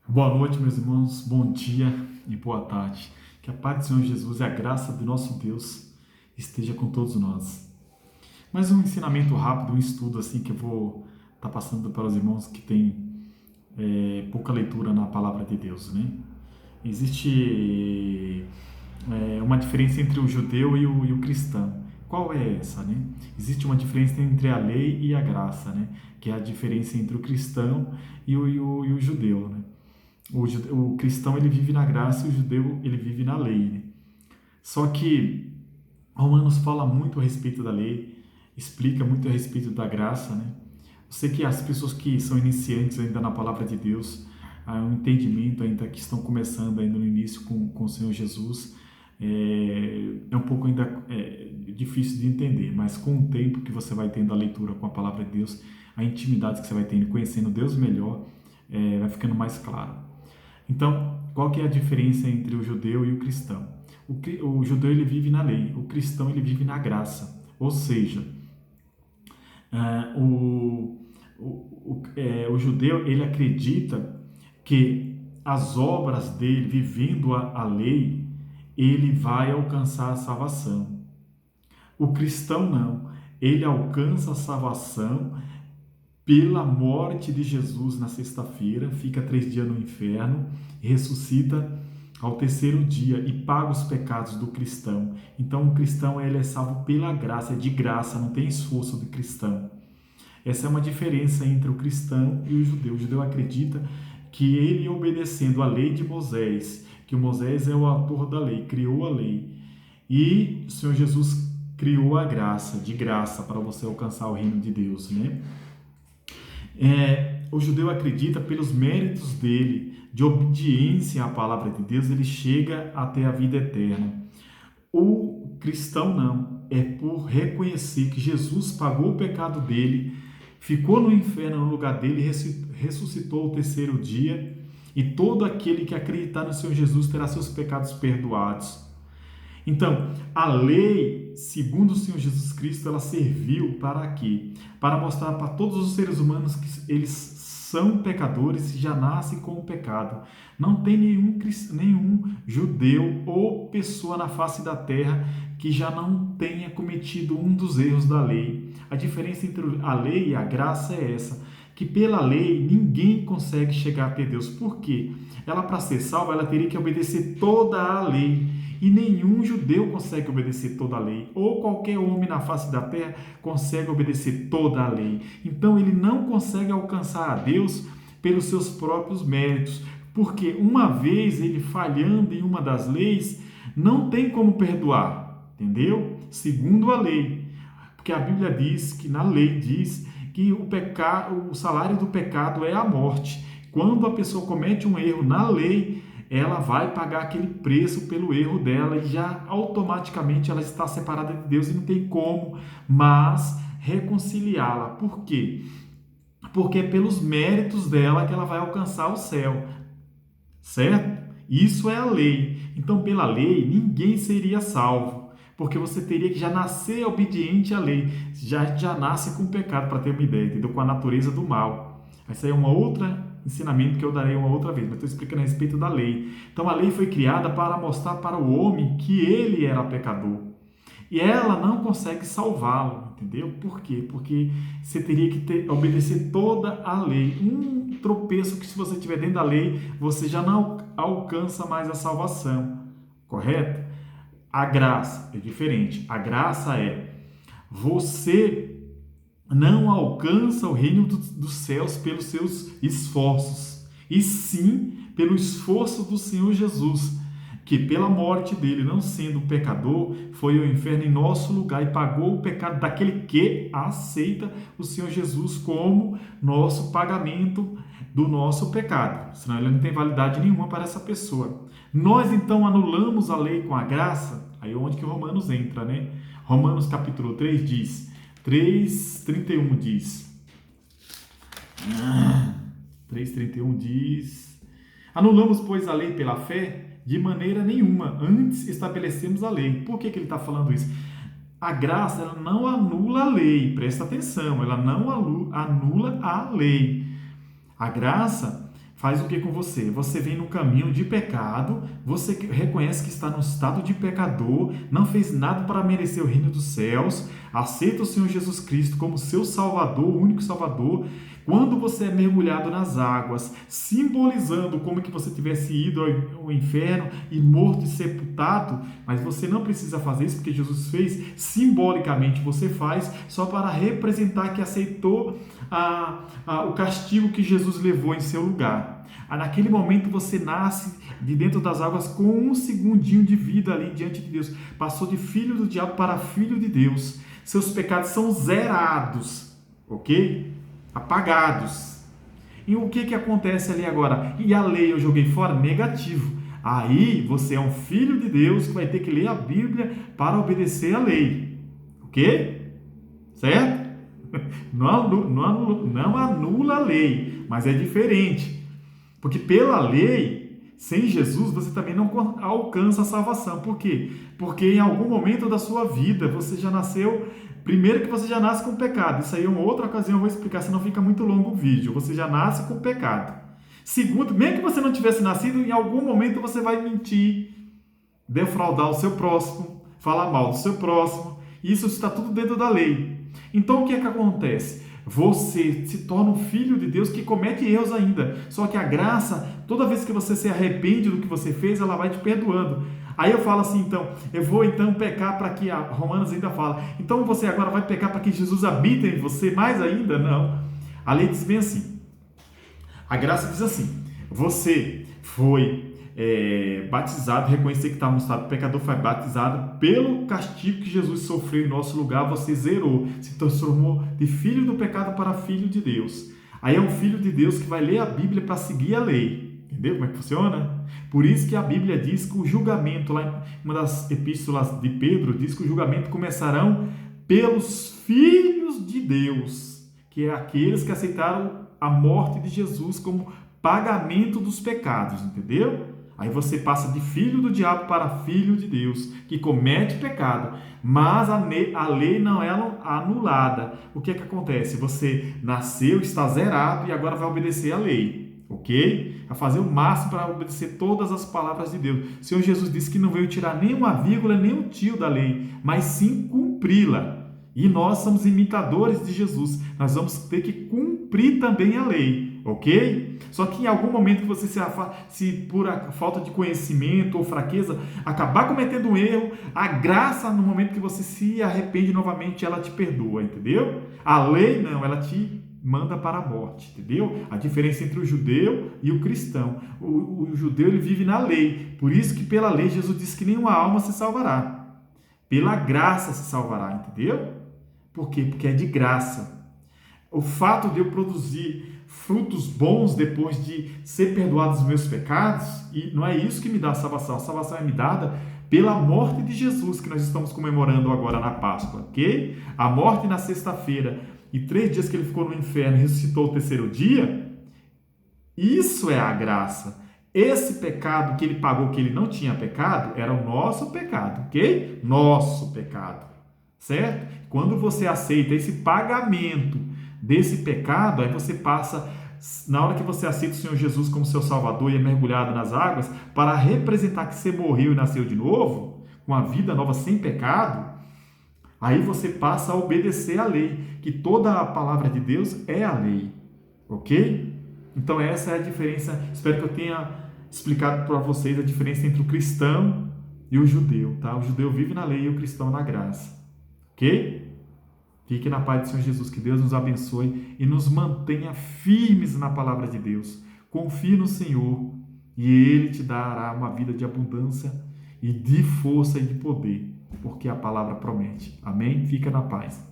Boa noite, meus irmãos, bom dia e boa tarde. Que a paz do Senhor Jesus e a graça do nosso Deus esteja com todos nós. Mais um ensinamento rápido, um estudo assim que eu vou estar passando para os irmãos que têm pouca leitura na palavra de Deus, né? Existe uma diferença entre o judeu e o cristão. Qual é essa, né? Existe uma diferença entre a lei e a graça, né? Que é a diferença entre o cristão e o judeu, né? O cristão ele vive na graça e o judeu ele vive na lei, né? Só que Romanos fala muito a respeito da lei, explica muito a respeito da graça, né? Eu sei que as pessoas que são iniciantes ainda na palavra de Deus, um entendimento ainda que estão começando ainda no início com o Senhor Jesus, é um pouco ainda difícil de entender, mas com o tempo que você vai tendo a leitura com a palavra de Deus, a intimidade que você vai tendo, conhecendo Deus melhor, vai ficando mais claro. Então, qual que é a diferença entre o judeu e o cristão? O judeu ele vive na lei, o cristão ele vive na graça. Ou seja, ah, o judeu ele acredita que as obras dele, vivendo a lei, ele vai alcançar a salvação. O cristão não, ele alcança a salvação pela morte de Jesus na sexta-feira, fica 3 dias no inferno, ressuscita ao terceiro dia e paga os pecados do cristão. Então o cristão ele é salvo pela graça, é de graça, não tem esforço do cristão. Essa é uma diferença entre o cristão e o judeu. O judeu acredita que ele obedecendo a lei de Moisés, que o Moisés é o autor da lei, criou a lei, e o Senhor Jesus criou a graça, de graça, para você alcançar o reino de Deus, né? O judeu acredita pelos méritos dele, de obediência à palavra de Deus, ele chega até a vida eterna. O cristão não, é por reconhecer que Jesus pagou o pecado dele, ficou no inferno no lugar dele, ressuscitou ao terceiro dia, e todo aquele que acreditar no Senhor Jesus terá seus pecados perdoados. Então, a lei, segundo o Senhor Jesus Cristo, ela serviu para quê? Para mostrar para todos os seres humanos que eles são pecadores e já nascem com o pecado. Não tem nenhum judeu ou pessoa na face da terra que já não tenha cometido um dos erros da lei. A diferença entre a lei e a graça é essa, que pela lei ninguém consegue chegar até Deus. Por quê? Ela, para ser salva, ela teria que obedecer toda a lei. E nenhum judeu consegue obedecer toda a lei, ou qualquer homem na face da terra consegue obedecer toda a lei. Então ele não consegue alcançar a Deus pelos seus próprios méritos, porque uma vez ele falhando em uma das leis, não tem como perdoar, entendeu? Segundo a lei. Porque a Bíblia diz que na lei diz que o salário do pecado é a morte. Quando a pessoa comete um erro na lei, ela vai pagar aquele preço pelo erro dela e já automaticamente ela está separada de Deus e não tem como mais reconciliá-la. Por quê? Porque é pelos méritos dela que ela vai alcançar o céu, certo? Isso é a lei. Então, pela lei, ninguém seria salvo, porque você teria que já nascer obediente à lei, já nasce com o pecado, para ter uma ideia, entendeu? Com a natureza do mal. Essa é uma outra ensinamento que eu darei uma outra vez, mas estou explicando a respeito da lei. Então a lei foi criada para mostrar para o homem que ele era pecador. E ela não consegue salvá-lo, entendeu? Por quê? Porque você teria que obedecer toda a lei. Um tropeço que se você estiver dentro da lei, você já não alcança mais a salvação, correto? A graça é diferente. A graça é você não alcança o reino dos céus pelos seus esforços, e sim pelo esforço do Senhor Jesus, que pela morte dele, não sendo pecador, foi ao inferno em nosso lugar e pagou o pecado daquele que aceita o Senhor Jesus como nosso pagamento do nosso pecado. Senão ele não tem validade nenhuma para essa pessoa. Nós então anulamos a lei com a graça, aí é onde que Romanos entra, né? Romanos capítulo 3 diz, 3:31 diz. 3:31 diz: Anulamos, pois, a lei pela fé? De maneira nenhuma. Antes estabelecemos a lei. Por que ele está falando isso? A graça ela não anula a lei. Presta atenção, ela não anula a lei. A graça faz o que com você? Você vem no caminho de pecado, você reconhece que está no estado de pecador, não fez nada para merecer o reino dos céus, aceita o Senhor Jesus Cristo como seu Salvador, o único Salvador. Quando você é mergulhado nas águas, simbolizando como que você tivesse ido ao inferno e morto e sepultado, mas você não precisa fazer isso porque Jesus fez, simbolicamente você faz, só para representar que aceitou o castigo que Jesus levou em seu lugar. Naquele momento você nasce de dentro das águas com um segundinho de vida ali diante de Deus. Passou de filho do diabo para filho de Deus. Seus pecados são zerados, ok? Apagados. E o que acontece ali agora? E a lei eu joguei fora? Negativo. Aí você é um filho de Deus que vai ter que ler a Bíblia para obedecer a lei. Ok? Certo? Não anula a lei, mas é diferente. Porque pela lei, sem Jesus, você também não alcança a salvação. Por quê? Porque em algum momento da sua vida você já nasceu. Primeiro que você já nasce com pecado. Isso aí é uma outra ocasião, eu vou explicar, senão fica muito longo o vídeo. Você já nasce com pecado. Segundo, mesmo que você não tivesse nascido, em algum momento você vai mentir, defraudar o seu próximo, falar mal do seu próximo. Isso está tudo dentro da lei. Então o que acontece? Você se torna um filho de Deus que comete erros ainda. Só que a graça, toda vez que você se arrepende do que você fez, ela vai te perdoando. Aí eu falo assim, então, eu vou então pecar para que, Romanos ainda fala, então você agora vai pecar para que Jesus habite em você mais ainda? Não. A lei diz bem assim, a graça diz assim, você foi batizado, reconhecer que estava no estado pecador, foi batizado pelo castigo que Jesus sofreu em nosso lugar, você zerou, se transformou de filho do pecado para filho de Deus. Aí é um filho de Deus que vai ler a Bíblia para seguir a lei. Entendeu como é que funciona? Por isso que a Bíblia diz que o julgamento, lá em uma das epístolas de Pedro, diz que o julgamento começarão pelos filhos de Deus, que é aqueles que aceitaram a morte de Jesus como pagamento dos pecados, entendeu? Aí você passa de filho do diabo para filho de Deus, que comete pecado, mas a lei não é anulada. O que acontece? Você nasceu, está zerado e agora vai obedecer a lei. Ok? A fazer o máximo para obedecer todas as palavras de Deus. O Senhor Jesus disse que não veio tirar nem uma vírgula, nem um tio da lei, mas sim cumpri-la. E nós somos imitadores de Jesus. Nós vamos ter que cumprir também a lei, ok? Só que em algum momento que você se por falta de conhecimento ou fraqueza, acabar cometendo um erro, a graça, no momento que você se arrepende novamente, ela te perdoa, entendeu? A lei não, ela te manda para a morte, entendeu? A diferença entre o judeu e o cristão. O judeu, ele vive na lei. Por isso que pela lei Jesus disse que nenhuma alma se salvará. Pela graça se salvará, entendeu? Por quê? Porque é de graça. O fato de eu produzir frutos bons depois de ser perdoado dos meus pecados, e não é isso que me dá a salvação. A salvação é me dada pela morte de Jesus, que nós estamos comemorando agora na Páscoa, ok? A morte na sexta-feira e 3 dias que ele ficou no inferno e ressuscitou o terceiro dia, isso é a graça. Esse pecado que ele pagou, que ele não tinha pecado, era o nosso pecado, ok? Nosso pecado, certo? Quando você aceita esse pagamento desse pecado, aí você passa, na hora que você aceita o Senhor Jesus como seu Salvador e é mergulhado nas águas, para representar que você morreu e nasceu de novo, com a vida nova sem pecado, aí você passa a obedecer a lei, que toda a palavra de Deus é a lei, ok? Então essa é a diferença, espero que eu tenha explicado para vocês a diferença entre o cristão e o judeu, tá? O judeu vive na lei e o cristão na graça, ok? Fique na paz do Senhor Jesus, que Deus nos abençoe e nos mantenha firmes na palavra de Deus. Confie no Senhor e Ele te dará uma vida de abundância e de força e de poder, porque a palavra promete. Amém? Fica na paz.